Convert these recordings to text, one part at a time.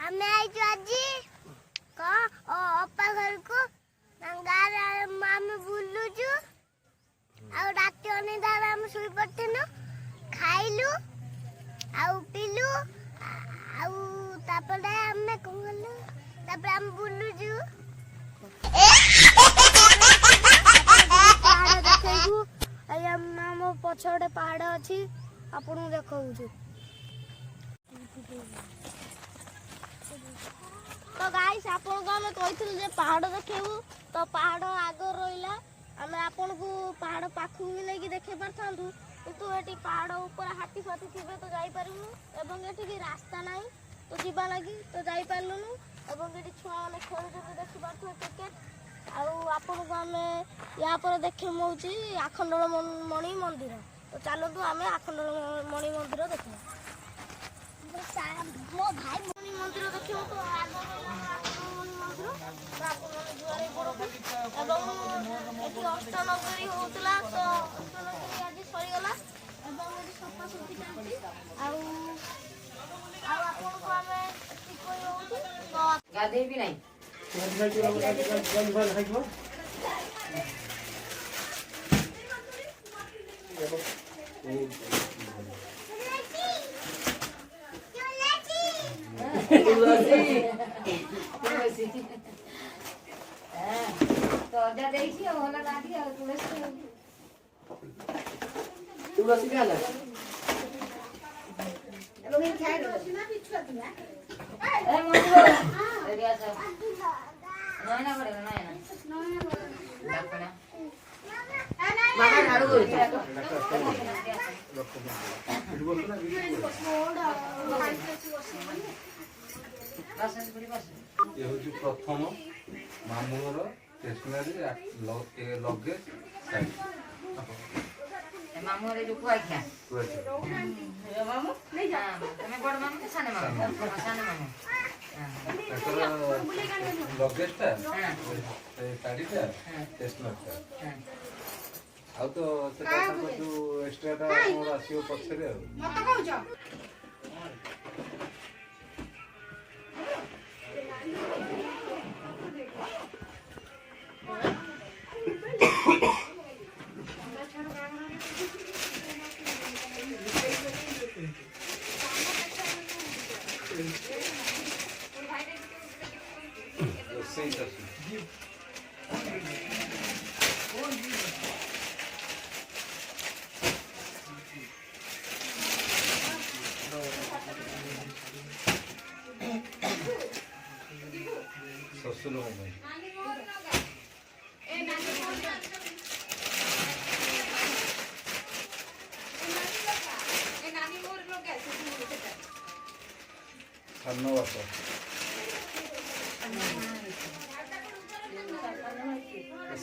ଆମେ ଆଇଛୁ ଆଜି ଅପା ଘରକୁ ଗାଁରେ ଆମେ ବୁଲୁଛୁ ଆଉ ରାତି ଅନିଦ୍ରାରେ ଆମେ ଶୋଇପଡ଼ିଥିଲୁ ଖାଇଲୁ ଆଉ ପିଲୁ ଆଉ ତାପରେ ଆମେ କଣ କଲୁ ତାପରେ ଆମେ ବୁଲୁଛୁ ପାହାଡ଼ ଦେଖେଇବୁ ଆମ ପଛ ଗୋଟେ ପାହାଡ଼ ଅଛି ଆପଣଙ୍କୁ ଦେଖାଉଛୁ तो गाइस आपन को हमें कहिथिलु जे पहाड़ देखैबू तो पहाड़ आगे रहिला हमें आपन को पहाड़ पाखु भी नै कि देखे परथांतु किंतु एटी पहाड़ ऊपर हाथी फाथी थिबे तो जाई परिनु एवं एटी की रास्ता नाही तो जीवा लागि तो जाई पारलुनु एवं एटी छुआ माने खेलु जति देखि परथु क्रिकेट आ आपन को हमें या पर देखे मौची आखंडल मणि मंदिर तो चलतु हमें आखंडल मणि मंदिर देखिबा मो भाई मणि मंदिर देखिबो तो आगो मणि मंदिर आपन जुआरे पड़ो एवं एटी अष्टनगरी होतला तो अष्टनगरी आज सरी गला एवं एटी सफा सुफी चालची आ आपन को हमें ठीक कोइ होउची तो गाधे भी नहीं तो अजा देखी होला गाड़ी और तुलसी का लगा लोग इन खाए तुलसी ना बिछुआ दिया ए मोदी एरिया से नयना पड़ेगा नयना डकना मामा झाड़ू कर ये होची प्रथम मामूर स्टेशनरी लगेज साइड मामू रे जो कुआख्या मामू नहीं जा तमे बड़ मामू के साने मामू साने मामू लगेजटा साड़ीटा स्टेशनरीटा आ तो सेटा जो एक्स्ट्राटा मोर आसीओ पछरे मत कहउछ सही सर ससुर हो गए सानो बापा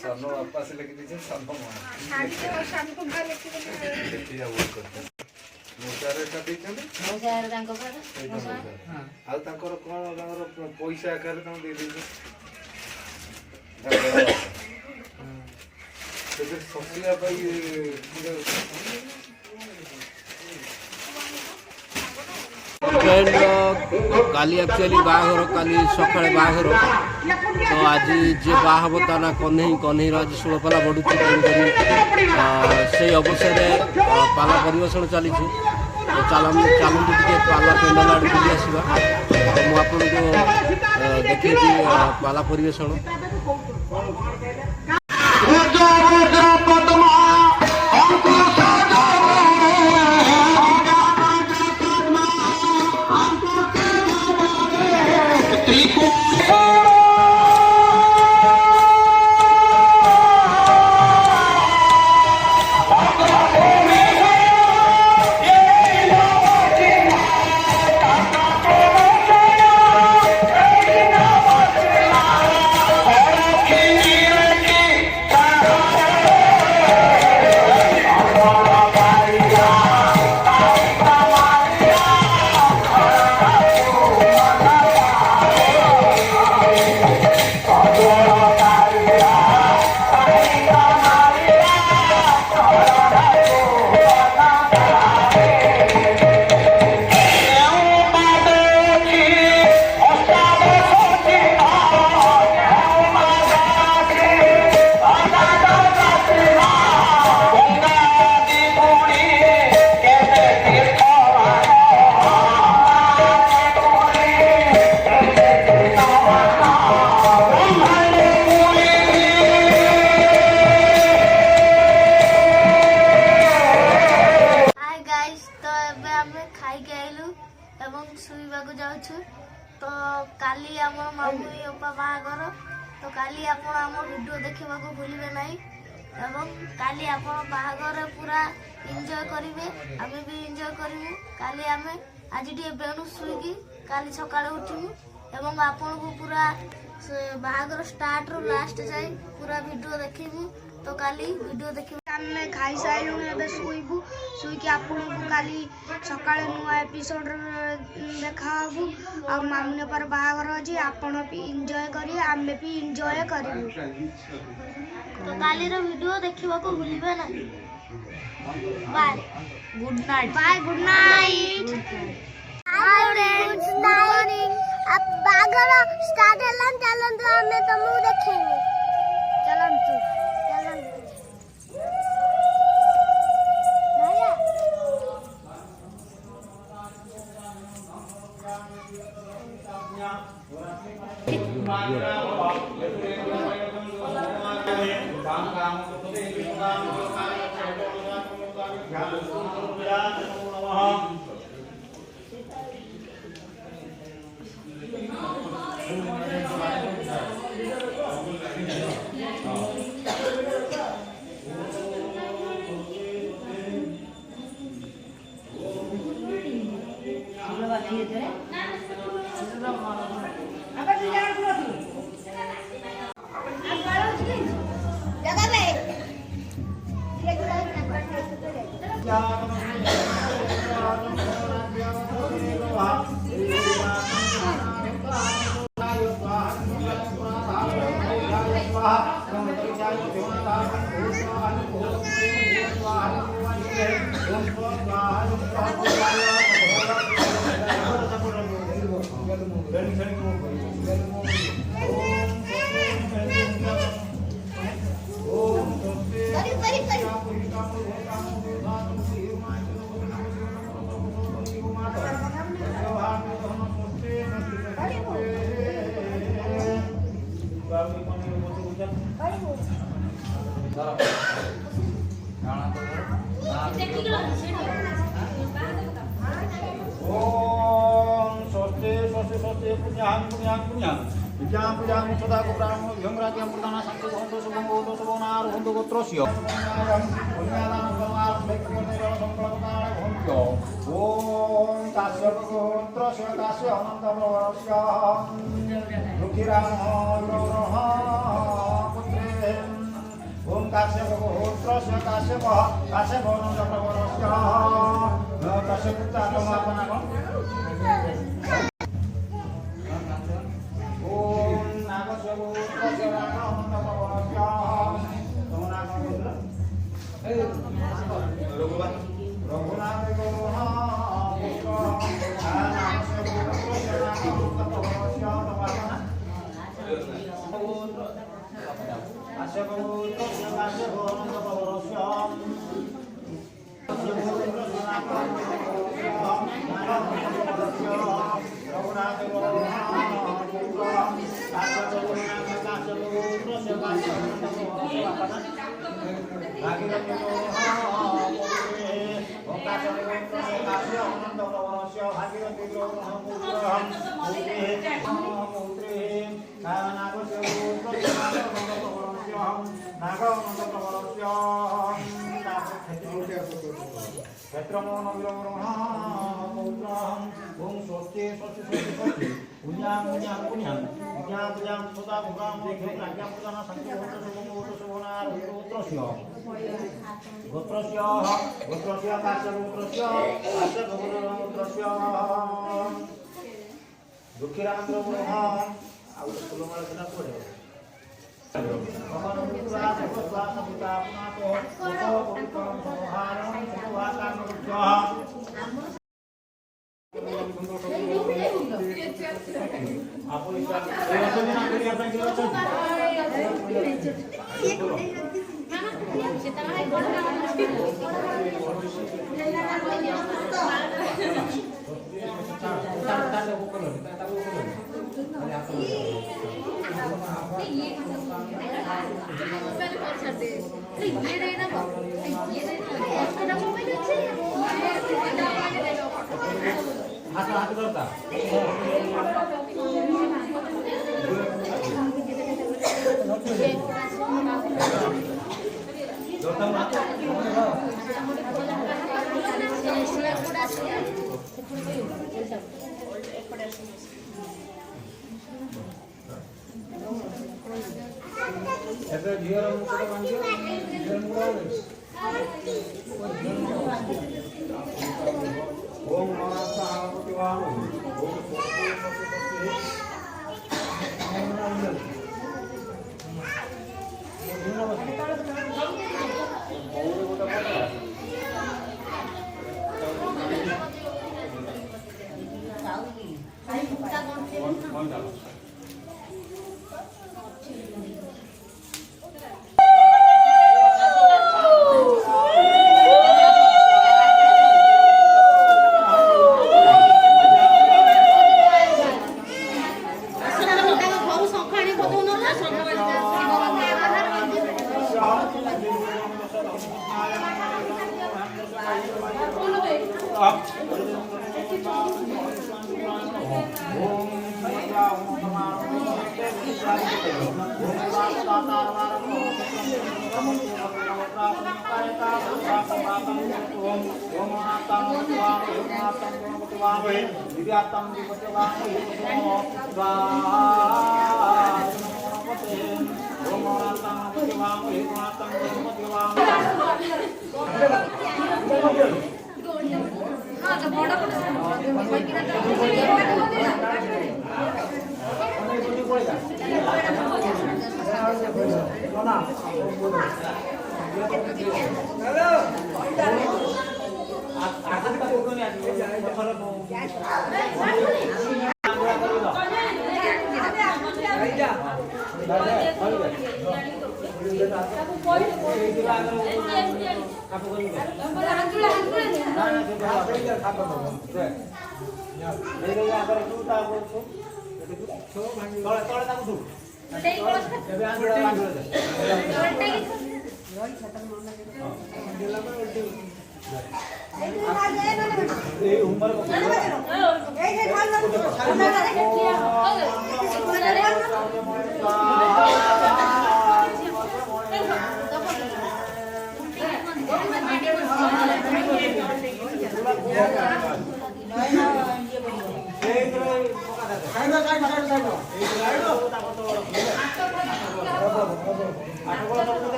सानो बापा से लेके दीजिए सानो मां सानो का लेके देखिए वो करते मोसारे का देछन मोसारे तांको पर हां आ तांकर कोन तांकर पैसा आकार तां दे दीजिए तो सोचिया भाई काली एक्चुअली बाहर काली सकाଳେ बाहर तो आज जे बाहब ता ना कन्हई आज 16 पाला बढ़ुची से अवसर पाला परिवेशन चली तो चलतु टे पाला पेंडाल आड़ बुली आसवा मुझे देखी पाला परिवेशन ବୁଲିବାକୁ ଯାଉଛୁ। ତ କାଲି ଆମ ମାମୁଁ ଅପା ବାହାଘର, ତ କାଲି ଆପଣ ଆମ ଭିଡ଼ିଓ ଦେଖିବାକୁ ଭୁଲିବେ ନାହିଁ ଏବଂ କାଲି ଆପଣ ବାହାଘର ପୁରା ଏନ୍ଜୟ କରିବେ, ଆମେ ବି ଏନ୍ଜୟ କରିବୁ। କାଲି ଆମେ ଆଜି ଟିକେ ବେଣୁ ଶୋଇକି କାଲି ସକାଳେ ଉଠିବୁ ଏବଂ ଆପଣଙ୍କୁ ପୁରା ବାହାଘର ଷ୍ଟାର୍ଟରୁ ଲାଷ୍ଟ ଯାଏ ପୁରା ଭିଡ଼ିଓ ଦେଖିବୁ। ତ କାଲି ଭିଡ଼ିଓ ଦେଖିବୁ। ଆମେ ଖାଇସାରିଲୁଣି, ଏବେ ଶୋଇବୁ। ଶୋଇକି ଆପଣଙ୍କୁ କାଲି ସକାଳେ ନୂଆ ଏପିସୋଡ଼ରେ ଦେଖାହେବୁ। ଆଉ ମାମୁଁ ଅପାର ବାହାଘର ଅଛି, ଆପଣ ବି ଏନ୍ଜୟ କରିବେ, ଆମେ ବି ଏନ୍ଜୟ କରିବୁ। ତ କାଲିର ଭିଡ଼ିଓ ଦେଖିବାକୁ ଭୁଲିବେ ନାହିଁ। Bye, good night. Bye, good night. Good morning. ବାହାଘର ଷ୍ଟାର୍ଟ ହେଲାଣି, ଚାଲନ୍ତୁ ଆମେ ତମକୁ ଦେଖେଇବୁ। ଚାଲନ୍ତୁ ଚାଲନ୍ତୁ।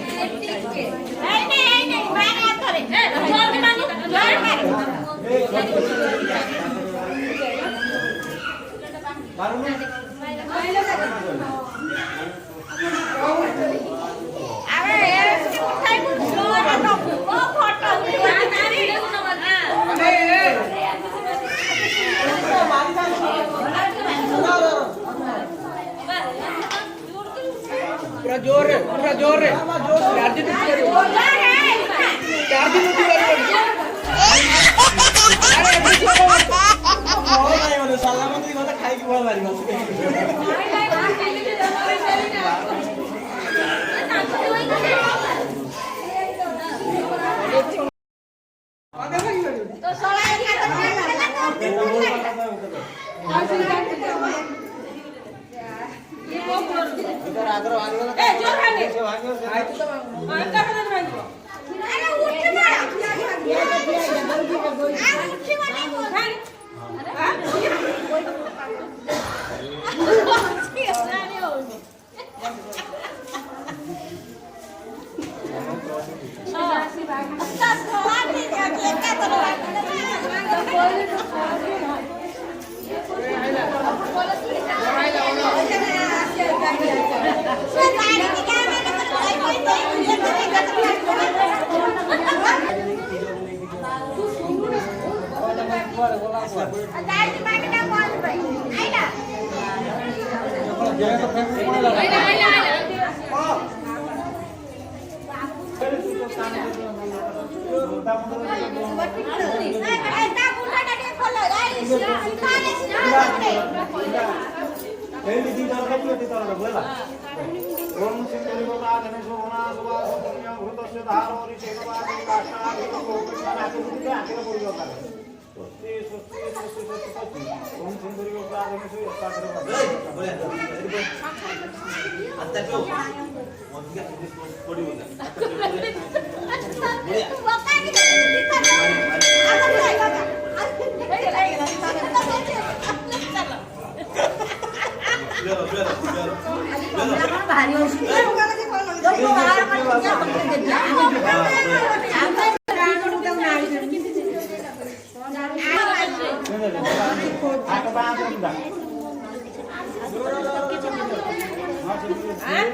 नहीं नहीं नहीं मारे हाथ करे जोर में मारो जोर में पूरा जोर है चार्जिंग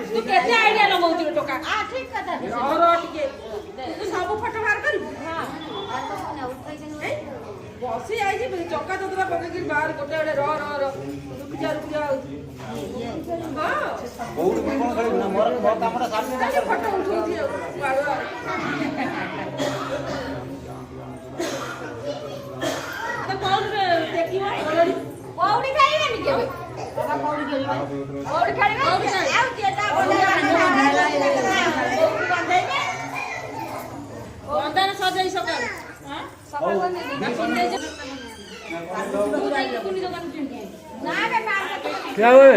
तू केते आइडिया लगाउछु टोका ठीक कथा टिके तू सब फोटो बाहर कर बसी आई जी चक्का चतुरा पके बाहर गोटे गोटे रुक जा हां बहुत कोन खड़ी ना मोर कामटा सामने फोटो उठौछि तो कौन देखियो कौड़ी खाइबे नि केबे और खड़े आउ केटा बंदन सजाई सकाल हां सकाल क्या हुए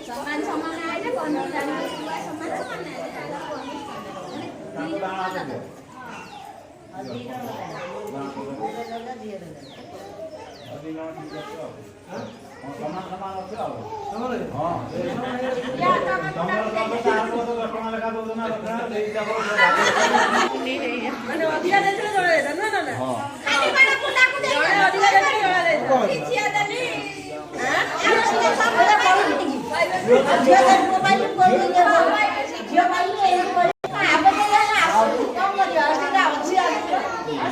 ସମାନ ସମାନ ଆଇଲେ କନ୍ଧି ଜାଣିବେ ଛୁଆ ସମାନ ସମାନ ଆଇଲେ ତାଙ୍କର କନ୍ଧି ମାନେ ଅଧିକା ଦେଇଥିଲେ ଜଣେ ଦେଇଥାନ୍ତା ନା ନା ଅଧିକା ଦେଇଥିଲେ ଜଣେ ଦେଇଥାନ୍ତା ଝିଅ ଦେଲି ଝିଅ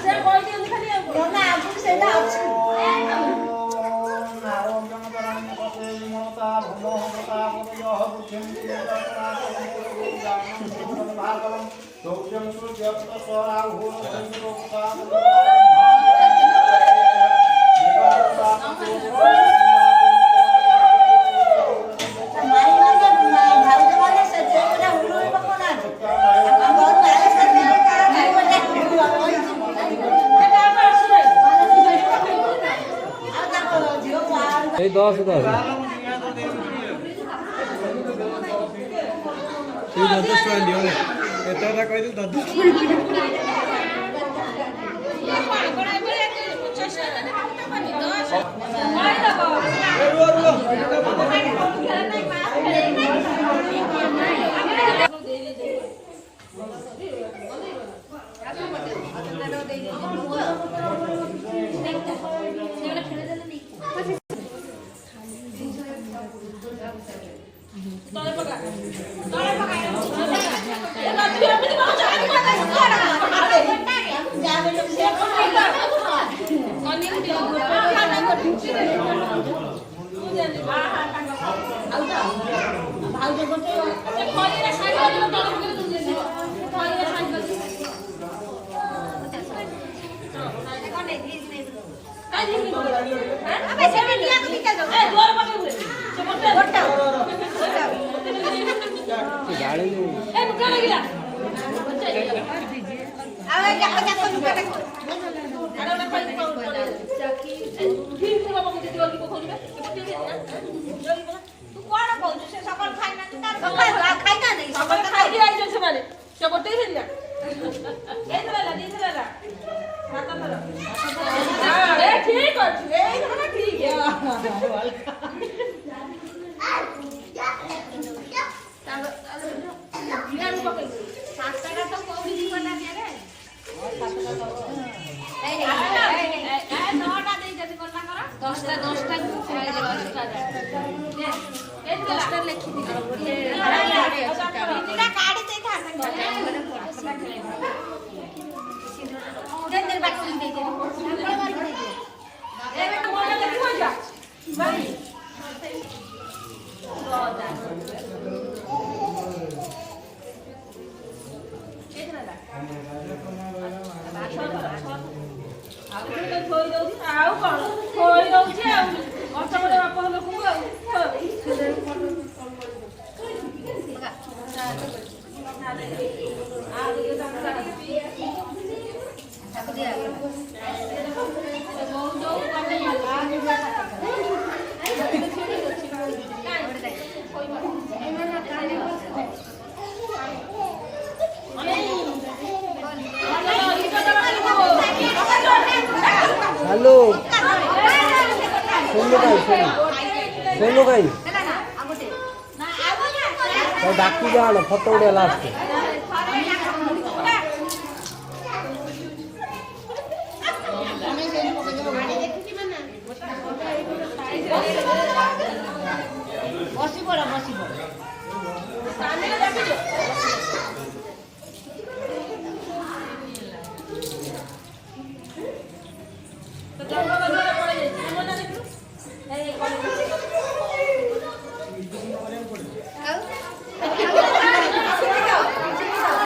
ସେ କହିଦିଅନ୍ତୁ ଖାଲି ଆଉ ସେଇଟା ଅଛି এই 10 10 তুই 10 ଟଙ୍କା ଦିଅ ନା ଏତେଟା କହିଦେଲି 10 ତଳେ ପକା ତଳେ ପକା ଏ ନଦୀ ଏମିତି କଣ ଚାଲି ପକା हेलो सुन लो भाई तो डाकी जान फोटो उठे लास्ट बसी पड़